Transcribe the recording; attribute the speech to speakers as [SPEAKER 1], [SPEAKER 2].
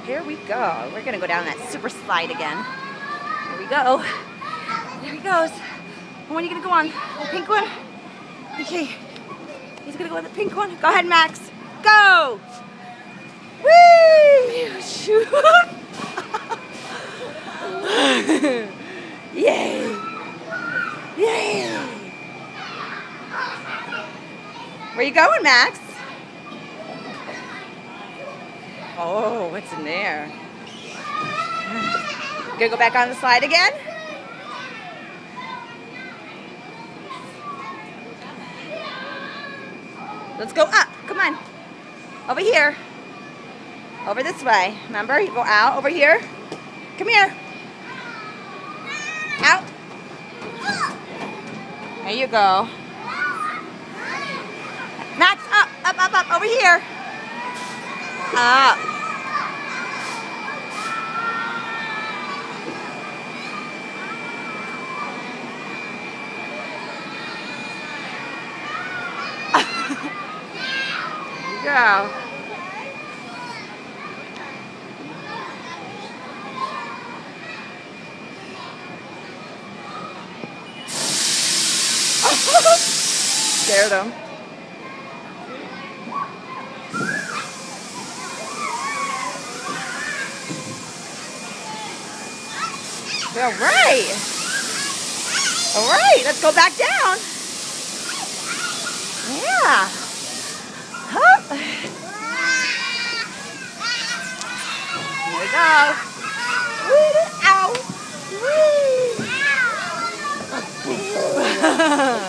[SPEAKER 1] Here we go. We're gonna go down that super slide again. Here we go. There he goes. What one are you gonna go on? The pink one? Okay. He's gonna go with the pink one. Go ahead, Max. Go! Whee! Shoot! Yay! Yay! Where you going, Max? Oh, what's in there? Gonna go back on the slide again? Let's go up. Come on. Over here. Over this way. Remember? You go out over here. Come here. Out. There you go. Max, up, up, up, up. Over here. Up. Go. Scared him. All right. All right, let's go back down. Yeah. Hup. Here we go. Woo, ow. Woo.